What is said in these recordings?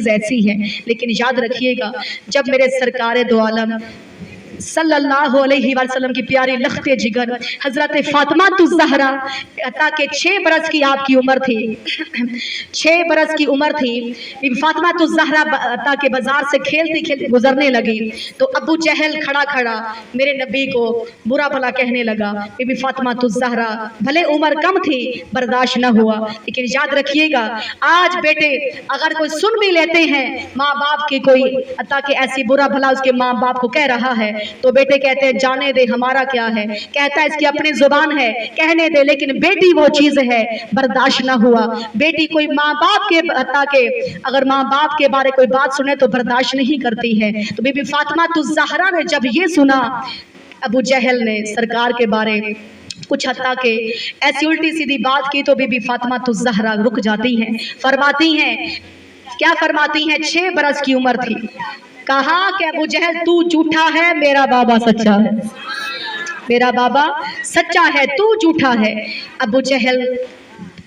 ऐसी है। लेकिन याद रखिएगा, जब मेरे सरकार दो आलम सल्लल्लाहु अलैहि वसल्लम की प्यारी लख्ते जिगर हजरत फातिमा ज़हरा अता के 6 बरस की आपकी उम्र थी, 6 बरस की उम्र थी, बीबी फातिमा ज़हरा अता के बाजार से खेलती खेलती गुजरने लगी तो अबू जहल खड़ा खड़ा मेरे नबी को बुरा भला कहने लगा। बीबी फातिमा ज़हरा भले उम्र कम थी, बर्दाश्त न हुआ। लेकिन याद रखिएगा, आज बेटे अगर कोई सुन भी लेते हैं माँ बाप की कोई अता के ऐसी बुरा भला उसके माँ बाप को कह रहा है तो बेटे कहते हैं जाने दे, हमारा क्या है, कहता है इसकी अपनी जुबान है, कहने दे। लेकिन बेटी वो चीज है, बर्दाश्त ना हुआ। बेटी कोई माँ बाप के अता के अगर माँ बाप के बारे कोई बात सुने तो बर्दाश्त नहीं करती है। तो बीबी फातिमा ज़हरा ने जब ये सुना अबू जहल ने सरकार के बारे कुछ हत्ता के ऐसी उल्टी सीधी बात की तो बीबी फातिमा ज़हरा रुक जाती हैं, फरमाती हैं, क्या फरमाती हैं, 6 बरस की उम्र थी, कहा कि अबू जहल तू झूठा है, मेरा बाबा सच्चा है, मेरा बाबा सच्चा है, तू झूठा है। अबू जहल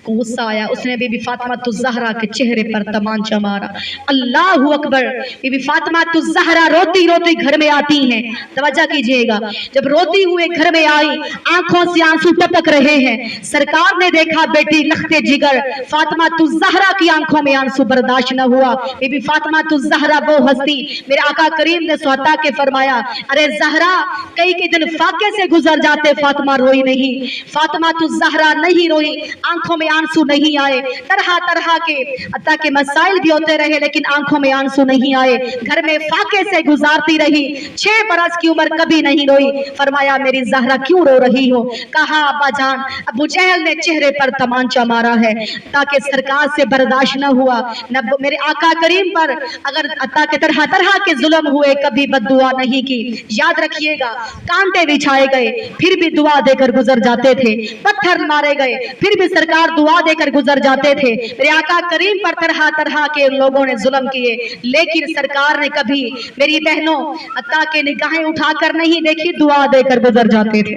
को गुस्सा आया, उसने बीबी फातिमा ज़हरा के चेहरे पर तमांचा मारा। अल्लाहु अकबर। बीबी फातिमा ज़हरा रोती रोती घर में आती हैं, तवज्जो कीजिएगा, जब रोती हुए घर में आई आंखों से आंसू टपक रहे हैं। सरकार ने देखा बेटी लख्ते जिगर फातिमा ज़हरा की आंखों में आंसू, बर्दाश्त न हुआ। बीबी फातिमा ज़हरा वो हस्ती, मेरे आका करीम ने सुहता के फरमाया, अरे ज़हरा कई के दिन फाके से गुजर जाते, फातिमा रोई नहीं, फातिमा ज़हरा नहीं रोई, आंखों में आंसू नहीं आए। तरह तरह के अता के मसाइल भी होते रहे लेकिन आंखों में आंसू नहीं आए, घर में फाके से गुजारती रही, 6 बरस की उम्र कभी नहीं रोई। फरमाया मेरी ज़हरा क्यों रो रही हो? कहा अब्बा जान अबू जहल ने चेहरे पर तमांचा मारा है, ताकि सरकार से बर्दाश्त न हुआ, न मेरे आका करीम पर अगर अता के तरह तरह के जुल्म हुए, कभी बद्दुआ नहीं की। याद रखिएगा, कांटे बिछाए गए फिर भी दुआ देकर गुजर जाते थे, पत्थर मारे गए फिर भी सरकार दुआ देकर गुजर जाते थे। मेरे आका करीम पर तरह तरह के लोगों ने जुल्म किए, लेकिन सरकार ने कभी मेरी बहनों अता के निगाहें उठाकर नहीं देखी, दुआ देकर गुजर जाते थे।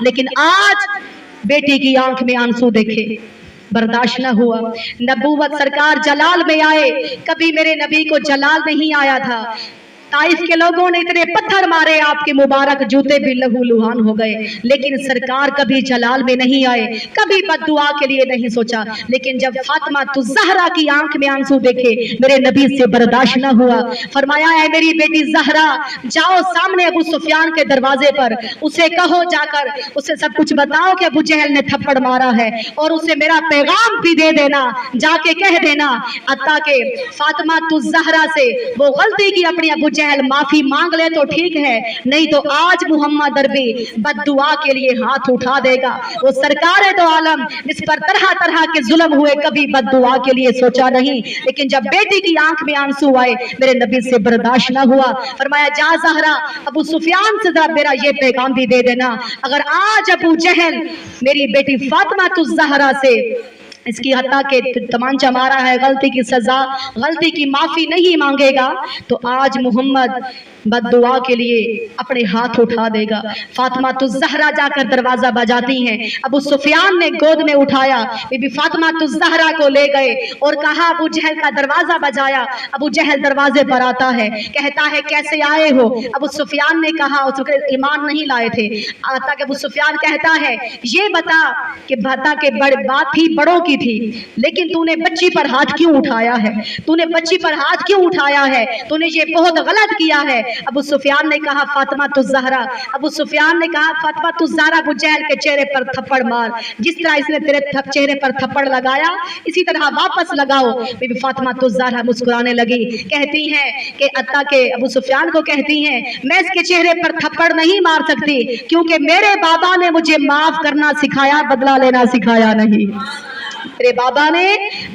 लेकिन आज बेटी की आंख में आंसू देखे, बर्दाश्त न हुआ। नबूवत सरकार जलाल में आए, कभी मेरे नबी को जलाल नहीं आया था। ताइफ के लोगों ने इतने पत्थर मारे, आपके मुबारक जूते भी लहू लुहान हो गए, लेकिन सरकार कभी जलाल में नहीं आए, कभी बद्दुआ के लिए नहीं सोचा। लेकिन जब फातिमा ज़हरा की आंख में आंसू देखे, मेरे नबी से बर्दाश्त न हुआ। फरमाया है मेरी बेटी ज़हरा, जाओ सामने अबू सुफियान के दरवाजे पर, उसे कहो जाकर, उसे सब कुछ बताओ कि अबू जहल ने थप्पड़ मारा है, और उसे मेरा पैगाम भी दे देना, जाके कह देना अता के फातिमा ज़हरा से वो गलती की अपनी अबू जहल माफी मांग ले तो ठीक है, नहीं तो आज मोहम्मद अरबी बद्दुआ के लिए हाथ उठा देगा। वो सरकार दो आलम जिस पर तरह तरह के जुल्म हुए, कभी बद्दुआ के लिए सोचा नहीं। लेकिन जब बेटी की आंख में आंसू आए, मेरे नबी से बर्दाश्त न हुआ। फरमाया जा ज़हरा अबू सुफियान से जरा मेरा ये पैगाम भी दे देना, अगर आज अबू जहल मेरी बेटी फातिमा ज़हरा से इसकी हत्या के तमांचा मारा है, गलती की सजा, गलती की माफी नहीं मांगेगा, तो आज मोहम्मद बद्दुआ के लिए अपने हाथ उठा देगा। फातिमा ज़हरा जाकर दरवाजा बजाती हैं, अबू सुफियान ने गोद में उठाया, बीबी फातिमा ज़हरा को ले गए और कहा अबू जहल का दरवाजा बजाया। अबू जहल दरवाजे पर आता है, कहता है कैसे आए हो? अबू सुफियान ने कहा, उस वक्त ईमान नहीं लाए थे। आता कि अबू सुफियान कहता है ये बता कि बता के बात थी बड़ों की थी, लेकिन तूने बच्ची पर हाथ क्यों उठाया है? तूने बच्ची पर हाथ क्यों उठाया है? तूने ये बहुत गलत किया है। अबू सुफियान ने कहा फातिमा ज़हरा, अबू सुफियान ने कहा फातिमा ज़हरा अबू जहल के चेहरे पर थप्पड़ मार, जिस तरह इसने तेरे चेहरे पर थप्पड़ लगाया इसी तरह वापस लगाओ। बीबी फातिमा ज़हरा मुस्कुराने लगी, कहती हैं कि अता के अबू सुफियान को कहती हैं मैं इसके चेहरे पर थप्पड़ नहीं मार सकती, क्योंकि मेरे बाबा ने मुझे माफ करना सिखाया, बदला लेना सिखाया नहीं। मेरे बाबा ने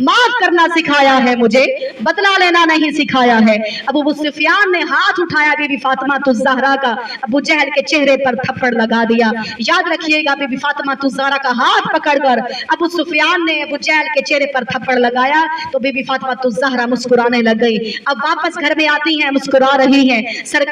माफ करना सिखाया है, मुझे बदला लेना नहीं सिखाया है। अबू सुफियान ने हाथ उठाया बीबी फातिमा ज़हरा का, अबू जहल के चेहरे पर थप्पड़ लगा दिया। याद रखिएगा, बीबी फातिमा ज़हरा का हाथ पकड़कर अबू सुफियान ने अबू जहल के चेहरे पर थप्पड़ लगाया तो बीबी फातिमा ज़हरा मुस्कुराने लग गई। अब वापस घर में आती हैं, मुस्कुरा रही हैं। सरकार